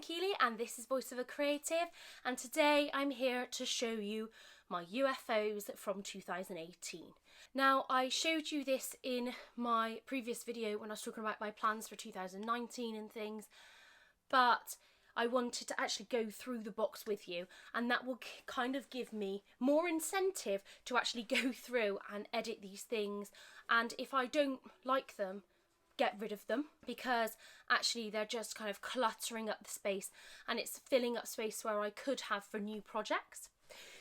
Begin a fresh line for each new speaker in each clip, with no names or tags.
Kealy and this is Voice of a Creative, and today I'm here to show you my UFOs from 2018. Now, I showed you this in my previous video when I was talking about my plans for 2019 and things, but I wanted to actually go through the box with you, and that will kind of give me more incentive to actually go through and edit these things, and if I don't like them, get rid of them, because actually they're just kind of cluttering up the space and it's filling up space where I could have for new projects.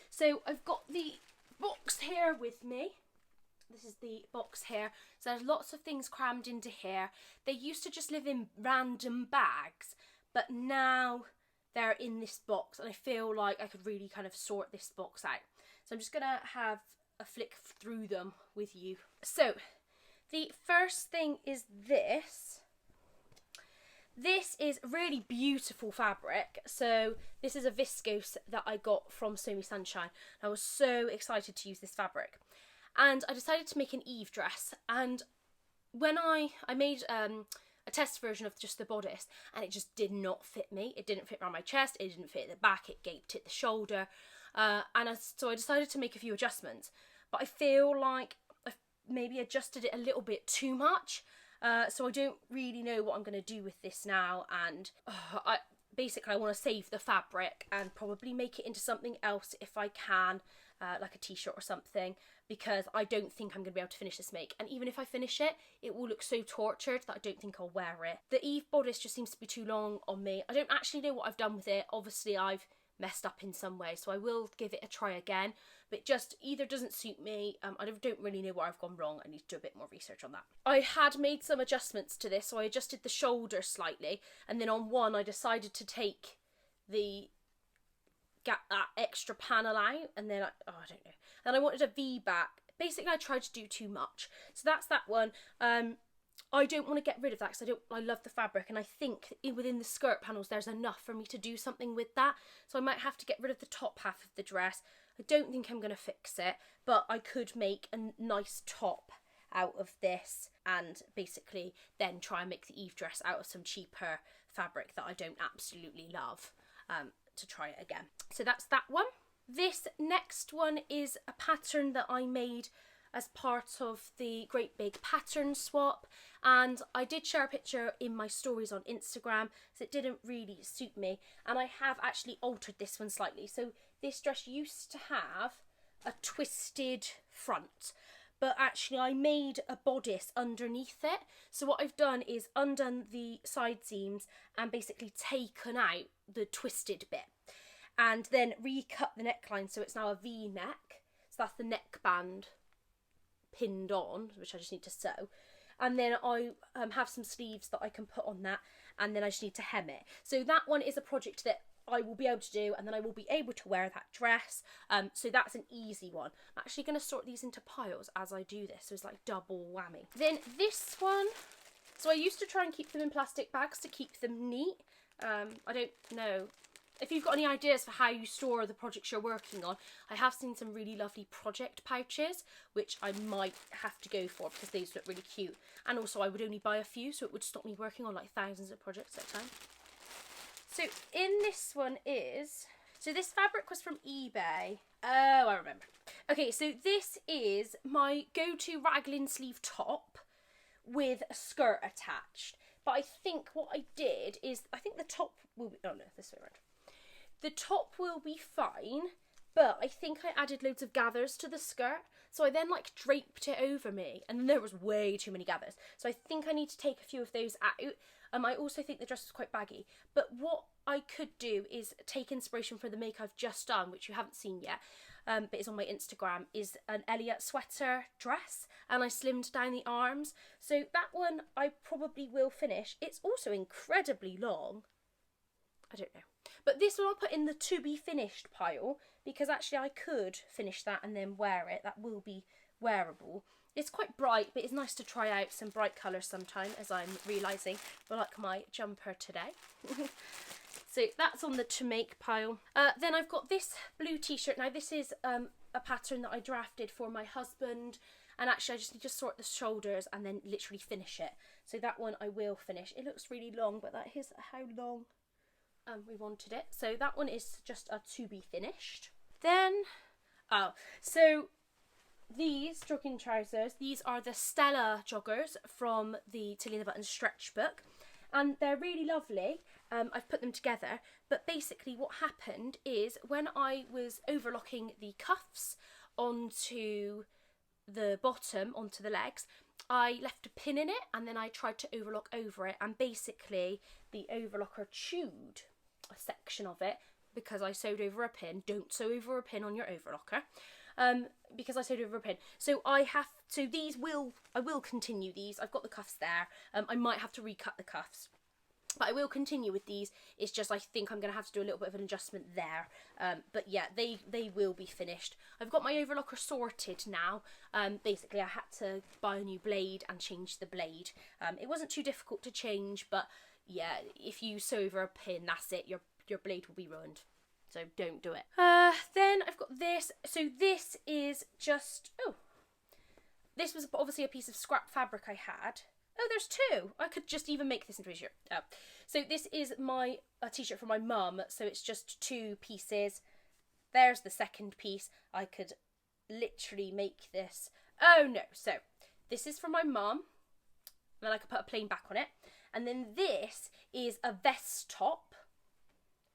So I've got the box here with me. This is the box here. So there's lots of things crammed into here. They used to just live in random bags, but now they're in this box and I feel like I could really kind of sort this box out. So I'm just gonna have a flick through them with you. So the first thing is this. This is really beautiful fabric. So this is a viscose that I got from Sew Me Sunshine. I was so excited to use this fabric. And I decided to make an Eve dress. And when I made a test version of just the bodice, and it just did not fit me. It didn't fit around my chest, it didn't fit at the back, it gaped at the shoulder. So I decided to make a few adjustments. But I feel like maybe adjusted it a little bit too much, so I don't really know what I'm going to do with this now, and I want to save the fabric and probably make it into something else if I can, like a t-shirt or something, because I don't think I'm going to be able to finish this make, and even if I finish it, it will look so tortured that I don't think I'll wear it. The Eve bodice just seems to be too long on me. I don't actually know what I've done with it. Obviously I've messed up in some way, so I will give it a try again, but it just either doesn't suit me. I don't really know where I've gone wrong. I need to do a bit more research on that. I had made some adjustments to this, so I adjusted the shoulder slightly, and then on one I decided to take that extra panel out, and then I don't know, and I wanted a V back. Basically I tried to do too much, so that's that one. I don't want to get rid of that because I love the fabric, and I think within the skirt panels there's enough for me to do something with that, so I might have to get rid of the top half of the dress. I don't think I'm going to fix it, but I could make a nice top out of this and basically then try and make the Eve dress out of some cheaper fabric that I don't absolutely love, to try it again. So that's that one. This next one is a pattern that I made as part of the Great Big Pattern Swap, and I did share a picture in my stories on Instagram, so it didn't really suit me, and I have actually altered this one slightly. So this dress used to have a twisted front, but actually I made a bodice underneath it. So what I've done is undone the side seams and basically taken out the twisted bit, and then recut the neckline so it's now a V-neck. So that's the neckband pinned on, which I just need to sew, and then I have some sleeves that I can put on that, and then I just need to hem it. So that one is a project that I will be able to do, and then I will be able to wear that dress, so that's an easy one. I'm actually going to sort these into piles as I do this, so it's like double whammy. Then this one, so I used to try and keep them in plastic bags to keep them neat. I don't know if you've got any ideas for how you store the projects you're working on. I have seen some really lovely project pouches, which I might have to go for because these look really cute. And also I would only buy a few, so it would stop me working on like thousands of projects at a time. So in this one is, so this fabric was from eBay. Oh, I remember. Okay, so this is my go-to raglan sleeve top with a skirt attached. But I think what I did is, I think the top will be, oh no, this way around. The top will be fine, but I think I added loads of gathers to the skirt, so I then like draped it over me, and there was way too many gathers, so I think I need to take a few of those out. I also think the dress was quite baggy, but what I could do is take inspiration from the make I've just done, which you haven't seen yet, but it's on my Instagram, is an Elliot sweater dress, and I slimmed down the arms, so that one I probably will finish. It's also incredibly long. I don't know. But this one I'll put in the to be finished pile, because actually I could finish that and then wear it. That will be wearable. It's quite bright, but it's nice to try out some bright colours sometime, as I'm realising. I like my jumper today. So that's on the to make pile. Then I've got this blue t-shirt. Now this is a pattern that I drafted for my husband, and actually I just need to sort the shoulders and then literally finish it. So that one I will finish. It looks really long, but that is how long we wanted it. So that one is just a to be finished. Then, so these jogging trousers, these are the Stella joggers from the Tilly and the Buttons stretch book, and they're really lovely. I've put them together, but basically what happened is when I was overlocking the cuffs onto the bottom, onto the legs, I left a pin in it, and then I tried to overlock over it, and basically the overlocker chewed a section of it because I sewed over a pin. Don't sew over a pin on your overlocker. Because I sewed over a pin. So I will continue these. I've got the cuffs there. I might have to recut the cuffs, but I will continue with these. It's just I think I'm going to have to do a little bit of an adjustment there. But yeah, they will be finished. I've got my overlocker sorted now. Basically I had to buy a new blade and change the blade. It wasn't too difficult to change, but yeah, if you sew over a pin, that's it. Your blade will be ruined. So don't do it. Then I've got this. So this is just, this was obviously a piece of scrap fabric I had. Oh, there's two. I could just even make this into a t-shirt. So this is a t-shirt for my mum. So it's just two pieces. There's the second piece. I could literally make this. Oh no. So this is for my mum. Then I could put a plain back on it. And then this is a vest top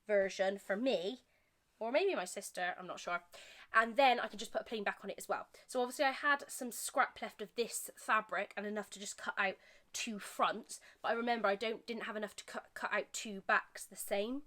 version for me, or maybe my sister, I'm not sure. And then I can just put a plain back on it as well. So obviously I had some scrap left of this fabric and enough to just cut out two fronts, but I remember I didn't have enough to cut out two backs the same.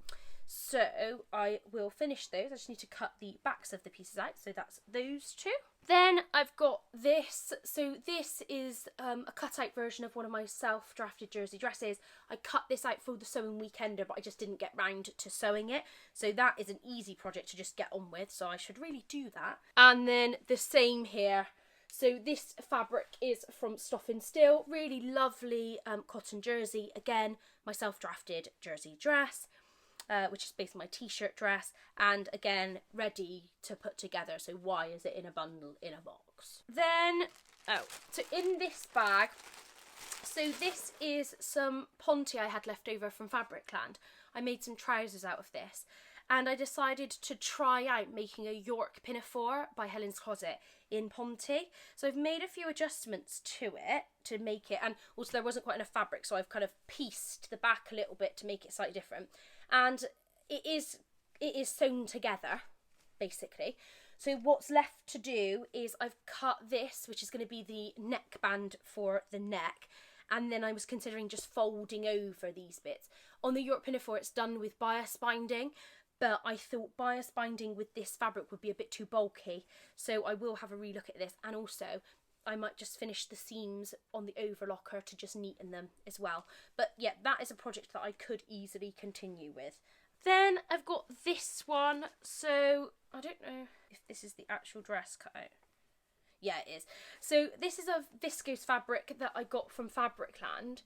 So I will finish those. I just need to cut the backs of the pieces out. So that's those two. Then I've got this. So this is a cut-out version of one of my self-drafted jersey dresses. I cut this out for the sewing weekender, but I just didn't get round to sewing it. So that is an easy project to just get on with. So I should really do that. And then the same here. So this fabric is from Stoff and Still. Really lovely cotton jersey. Again, my self-drafted jersey dress. Which is basically my t-shirt dress, and again ready to put together. So why is it in a bundle in a box? Then so in this bag, so this is some ponte I had left over from Fabricland. I made some trousers out of this, and I decided to try out making a York Pinafore by Helens Closet in ponte. So I've made a few adjustments to it to make it, and also there wasn't quite enough fabric, so I've kind of pieced the back a little bit to make it slightly different. And it is sewn together, basically. So what's left to do is I've cut this, which is going to be the neckband for the neck, and then I was considering just folding over these bits. On the York Pinafore, it's done with bias binding, but I thought bias binding with this fabric would be a bit too bulky, so I will have a relook at this, and also I might just finish the seams on the overlocker to just neaten them as well. But yeah, that is a project that I could easily continue with. Then I've got this one. So I don't know if this is the actual dress cut out. Yeah, it is. So this is a viscose fabric that I got from Fabricland.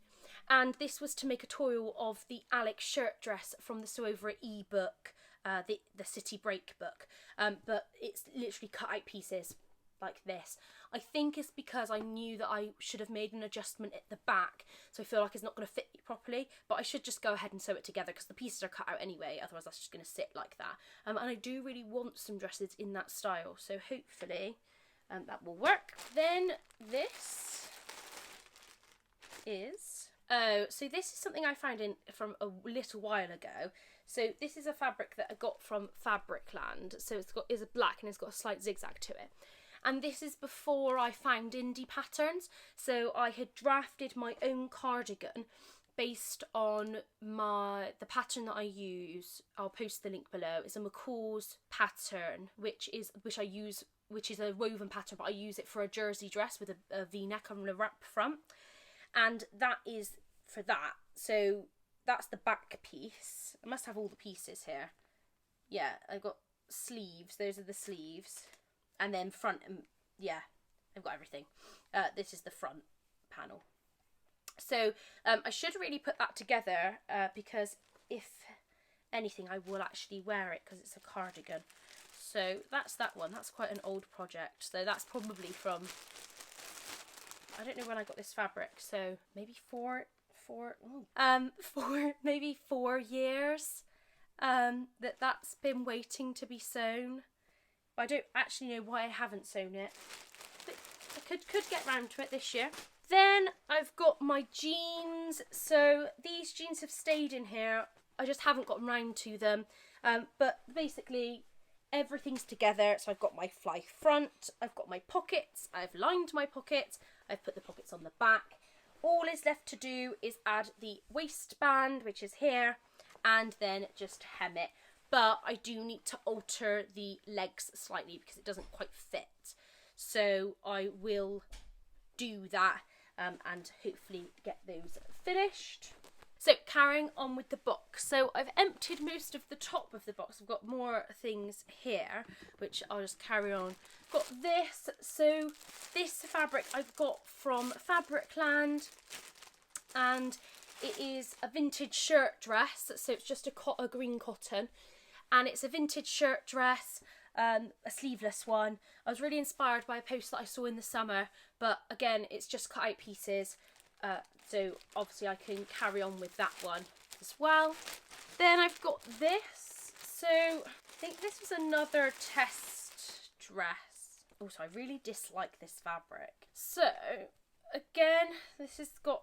And this was to make a toil of the Alex shirt dress from the Sew Over It ebook, the City Break book. But it's literally cut out pieces like this. I think it's because I knew that I should have made an adjustment at the back, so I feel like it's not going to fit properly, but I should just go ahead and sew it together because the pieces are cut out anyway, otherwise that's just going to sit like that. And I do really want some dresses in that style, so hopefully that will work. Then this is, so this is something I found from a little while ago. So this is a fabric that I got from Fabricland, so it's black and it's got a slight zigzag to it. And this is before I found indie patterns. So I had drafted my own cardigan based on the pattern that I use. I'll post the link below. It's a Mccalls pattern, which is a woven pattern, but I use it for a jersey dress with a V-neck and a wrap front. And that is for that. So that's the back piece. I must have all the pieces here. Yeah, I've got sleeves. Those are the sleeves. And then front, yeah, I've got everything. This is the front panel. So I should really put that together because if anything, I will actually wear it because it's a cardigan. So that's that one. That's quite an old project. So that's probably from, I don't know when I got this fabric. So maybe maybe 4 years. that's been waiting to be sewn. But I don't actually know why I haven't sewn it. But I could get round to it this year. Then I've got my jeans. So these jeans have stayed in here. I just haven't gotten round to them. But basically everything's together. So I've got my fly front, I've got my pockets, I've lined my pockets, I've put the pockets on the back. All is left to do is add the waistband, which is here, and then just hem it. But I do need to alter the legs slightly because it doesn't quite fit. So I will do that and hopefully get those finished. So carrying on with the box. So I've emptied most of the top of the box. I've got more things here, which I'll just carry on. Got this. So this fabric I've got from Fabricland, and it is a vintage shirt dress. So it's just a green cotton, and it's a vintage shirt dress, a sleeveless one. I was really inspired by a post that I saw in the summer, but again, it's just cut out pieces. So obviously I can carry on with that one as well. Then I've got this. So I think this was another test dress. Also, I really dislike this fabric. So again, this has got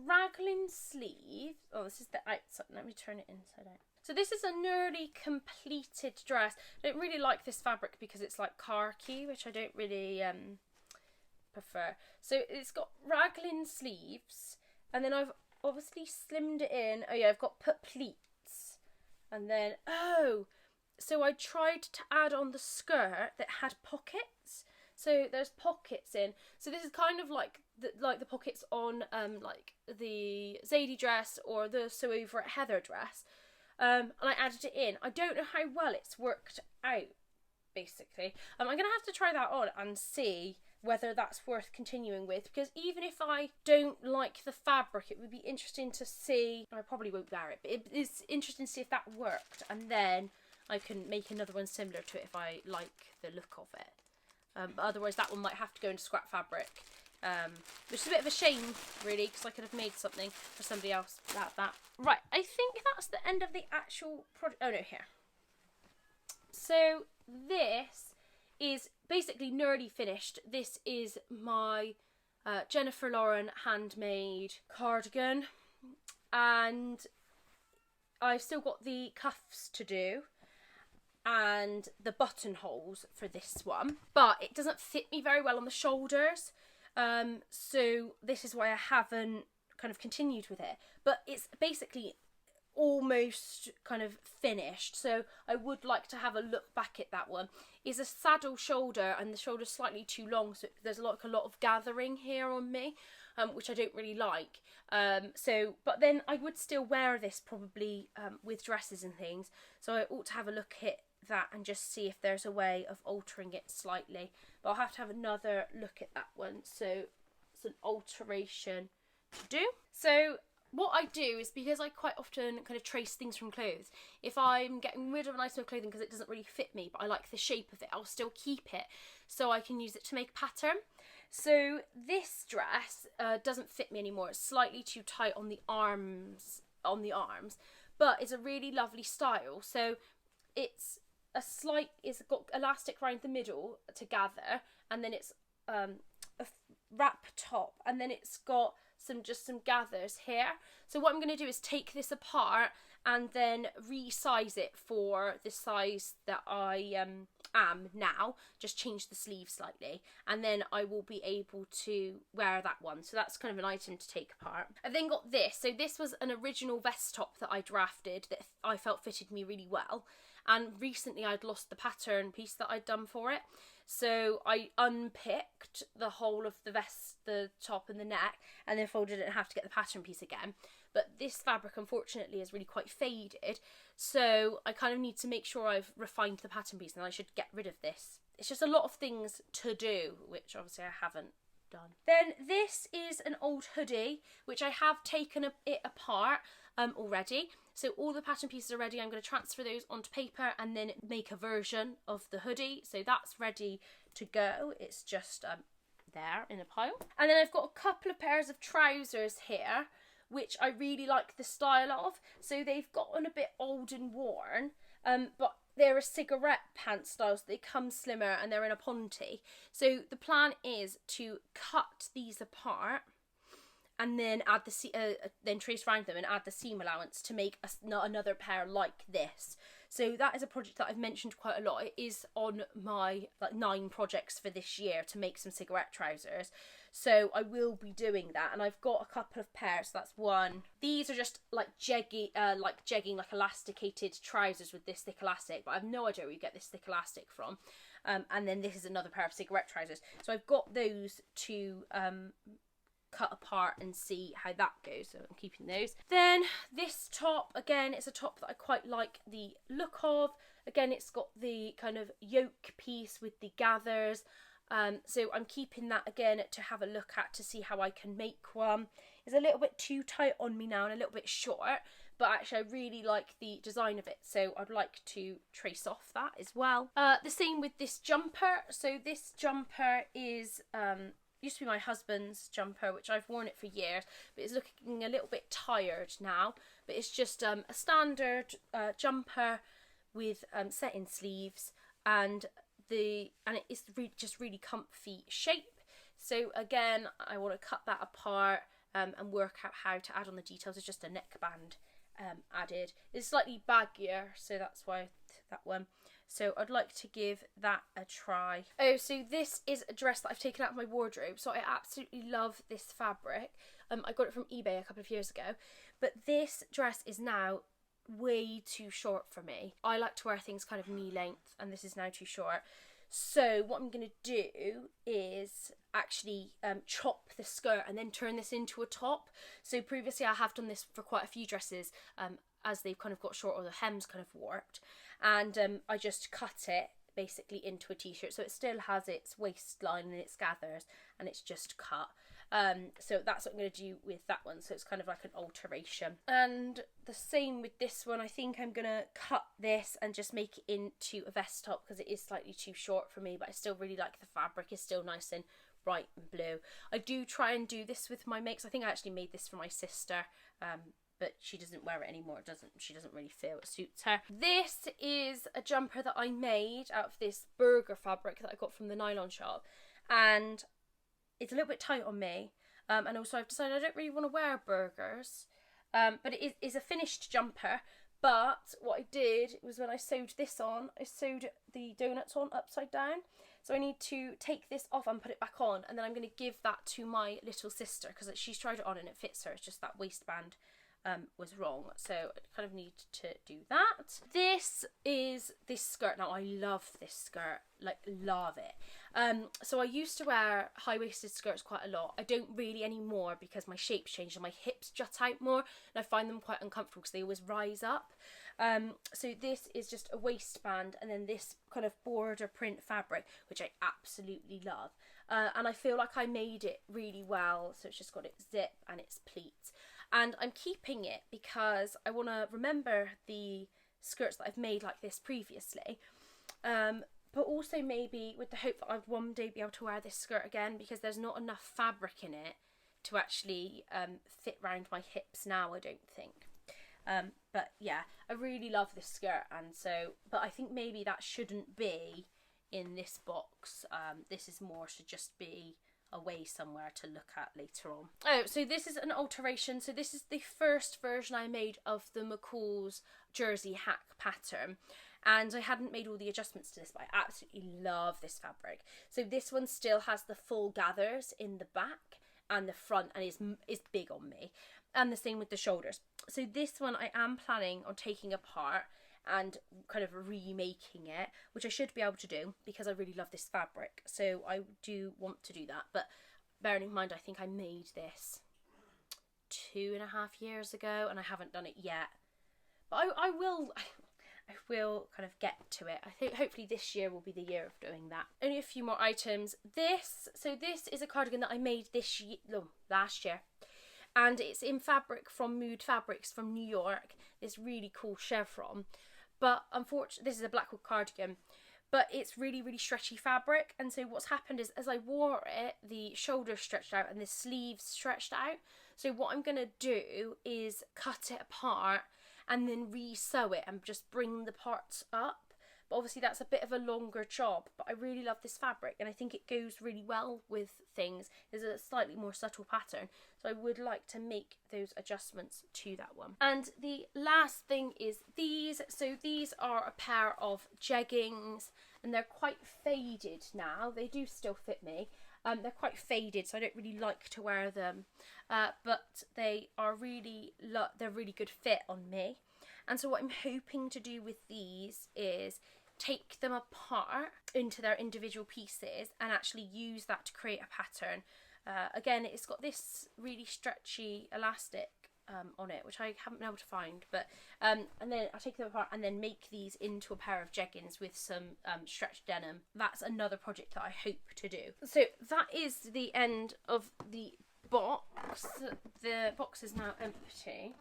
raglan sleeves. Oh, this is the outside. Let me turn it inside out. So this is a nearly completed dress. I don't really like this fabric because it's like khaki, which I don't really prefer. So it's got raglan sleeves, and then I've obviously slimmed it in. Oh yeah, I've got put pleats, and then so I tried to add on the skirt that had pockets. So there's pockets in. So this is kind of like the pockets on like the Zadie dress or the Sew Over at Heather dress. And I added it in. I don't know how well it's worked out, basically. I'm going to have to try that on and see whether that's worth continuing with, because even if I don't like the fabric, it would be interesting to see. I probably won't wear it, but it is interesting to see if that worked, and then I can make another one similar to it if I like the look of it. But otherwise that one might have to go into scrap fabric, which is a bit of a shame really, because I could have made something for somebody else like that. Right, I think that's the end of the actual project. Oh no, here. So this is basically nearly finished. This is my Jennifer Lauren handmade cardigan, and I've still got the cuffs to do and the buttonholes for this one, but it doesn't fit me very well on the shoulders, so this is why I haven't kind of continued with it. But it's basically almost kind of finished, so I would like to have a look back at that one. Is a saddle shoulder, and the shoulder's slightly too long, so there's like a lot of gathering here on me, which I don't really like. But then I would still wear this probably with dresses and things, so I ought to have a look at that and just see if there's a way of altering it slightly. But I'll have to have another look at that one, so it's an alteration to do. So what I do is, because I quite often kind of trace things from clothes, if I'm getting rid of an item of clothing because it doesn't really fit me, but I like the shape of it, I'll still keep it so I can use it to make a pattern. So this dress doesn't fit me anymore. It's slightly too tight on the arms, but it's a really lovely style. So it's got elastic around the middle to gather, and then it's a wrap top, and then it's got some gathers here. So what I'm going to do is take this apart and then resize it for the size that I am now, just change the sleeve slightly, and then I will be able to wear that one. So that's kind of an item to take apart. I've then got this. So this was an original vest top that I drafted that I felt fitted me really well, and recently I'd lost the pattern piece that I'd done for it. So I unpicked the whole of the vest, the top and the neck, and then folded it and have to get the pattern piece again. But this fabric, unfortunately, is really quite faded. So I kind of need to make sure I've refined the pattern piece, and I should get rid of this. It's just a lot of things to do, which obviously I haven't done. Then this is an old hoodie, which I have taken it apart already. So all the pattern pieces are ready. I'm going to transfer those onto paper and then make a version of the hoodie. So that's ready to go. It's just there in a pile. And then I've got a couple of pairs of trousers here, which I really like the style of. So they've gotten a bit old and worn, but they're a cigarette pant style, so they come slimmer and they're in a ponte. So the plan is to cut these apart and then add then trace around them and add the seam allowance to make another pair like this. So that is a project that I've mentioned quite a lot. It is on my 9 projects for this year to make some cigarette trousers. So I will be doing that, and I've got a couple of pairs. So that's one. These are just like jegging, like elasticated trousers with this thick elastic, but I have no idea where you get this thick elastic from. And then this is another pair of cigarette trousers. So I've got those to cut apart and see how that goes, so I'm keeping those. Then this top, again, it's a top that I quite like the look of. Again, it's got the kind of yoke piece with the gathers, so I'm keeping that again to have a look at to see how I can make one. It's a little bit too tight on me now and a little bit short, but actually I really like the design of it, so I'd like to trace off that as well. The same with this jumper. So this jumper is used to be my husband's jumper, which I've worn it for years, but it's looking a little bit tired now. But it's just a standard jumper with set-in sleeves, and it is just really comfy shape. So again, I want to cut that apart and work out how to add on the details. It's just a neckband added. It's slightly baggier, so that's why that one. So I'd like to give that a try. Oh, so this is a dress that I've taken out of my wardrobe. So I absolutely love this fabric. I got it from eBay a couple of years ago. But this dress is now way too short for me. I like to wear things kind of knee length, and this is now too short. So what I'm going to do is actually chop the skirt and then turn this into a top. So previously I have done this for quite a few dresses as they've kind of got short or the hem's kind of warped. And I just cut it basically into a t-shirt. So it still has its waistline and its gathers, and it's just cut. So that's what I'm going to do with that one. So it's kind of like an alteration. And the same with this one. I think I'm going to cut this and just make it into a vest top because it is slightly too short for me, but I still really like the fabric. It's still nice and bright and blue. I do try and do this with my makes. I think I actually made this for my sister, but she doesn't wear it anymore. She doesn't really feel it suits her. This is a jumper that I made out of this burger fabric that I got from the nylon shop, and it's a little bit tight on me, and also I've decided I don't really want to wear burgers, but it is a finished jumper. But what I did was when I sewed this on, I sewed the donuts on upside down. So I need to take this off and put it back on, and then I'm going to give that to my little sister because she's tried it on and it fits her. It's just that waistband was wrong, so I kind of need to do that. This is this skirt. Now I love this skirt, like love it. So I used to wear high-waisted skirts quite a lot. I don't really anymore because my shape's changed and my hips jut out more, and I find them quite uncomfortable because they always rise up. So this is just a waistband and then this kind of border print fabric, which I absolutely love. And I feel like I made it really well. So it's just got its zip and its pleats. And I'm keeping it because I want to remember the skirts that I've made like this previously. But also maybe with the hope that I'd one day be able to wear this skirt again, because there's not enough fabric in it to actually fit round my hips now, I don't think. But yeah, I really love this skirt, and so, but I think maybe that shouldn't be in this box. This is more to just be away somewhere to look at later on. Oh, so this is an alteration. So this is the first version I made of the Mccalls jersey hack pattern, and I hadn't made all the adjustments to this, but I absolutely love this fabric. So this one still has the full gathers in the back and the front, and is big on me, and the same with the shoulders. So this one I am planning on taking apart and kind of remaking it, which I should be able to do because I really love this fabric. So I do want to do that, but bearing in mind I think I made this 2.5 years ago and I haven't done it yet. But I will kind of get to it. I think hopefully this year will be the year of doing that. Only a few more items. This is a cardigan that I made last year. And it's in fabric from Mood Fabrics from New York. This really cool chevron. But unfortunately, this is a Blackwood cardigan. but it's really, really stretchy fabric. And so what's happened is, as I wore it, the shoulders stretched out and the sleeves stretched out. So what I'm going to do is cut it apart and then re-sew it and just bring the parts up. But obviously that's a bit of a longer job, but I really love this fabric and I think it goes really well with things. There's a slightly more subtle pattern, so I would like to make those adjustments to that one. And the last thing is these. So these are a pair of jeggings and they're quite faded now. They do still fit me. They're quite faded, so I don't really like to wear them, but they are they're really good fit on me. And so what I'm hoping to do with these is take them apart into their individual pieces and actually use that to create a pattern. Again, it's got this really stretchy elastic on it, which I haven't been able to find, but and then I'll take them apart and then make these into a pair of jeggings with some stretched denim. That's another project that I hope to do. So that is the end of the box. The box is now empty.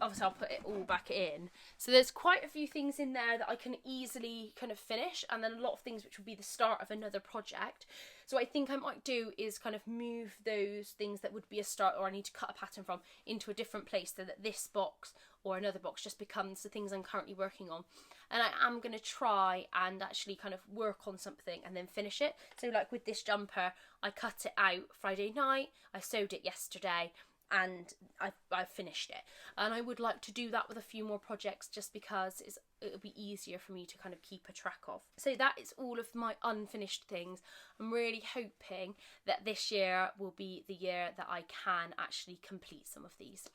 Obviously I'll put it all back in. So there's quite a few things in there that I can easily kind of finish, and then a lot of things which will be the start of another project. So what I think I might do is kind of move those things that would be a start or I need to cut a pattern from into a different place, so that this box or another box just becomes the things I'm currently working on. And I am going to try and actually kind of work on something and then finish it. So like with this jumper, I cut it out Friday night, I sewed it yesterday, and I finished it. And I would like to do that with a few more projects just because it'll be easier for me to kind of keep a track of. So that is all of my unfinished things. I'm really hoping that this year will be the year that I can actually complete some of these.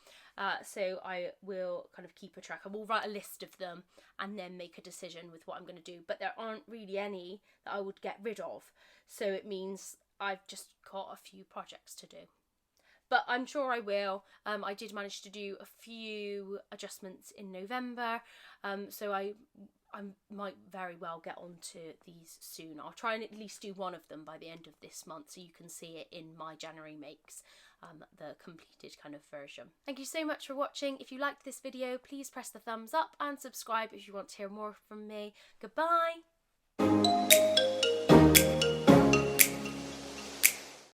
So I will kind of keep a track. I will write a list of them and then make a decision with what I'm going to do. But there aren't really any that I would get rid of. So it means I've just got a few projects to do. But I'm sure I will. I did manage to do a few adjustments in November, so I might very well get onto these soon. I'll try and at least do one of them by the end of this month, so you can see it in my January makes, the completed kind of version. Thank you so much for watching. If you liked this video, please press the thumbs up and subscribe if you want to hear more from me. Goodbye!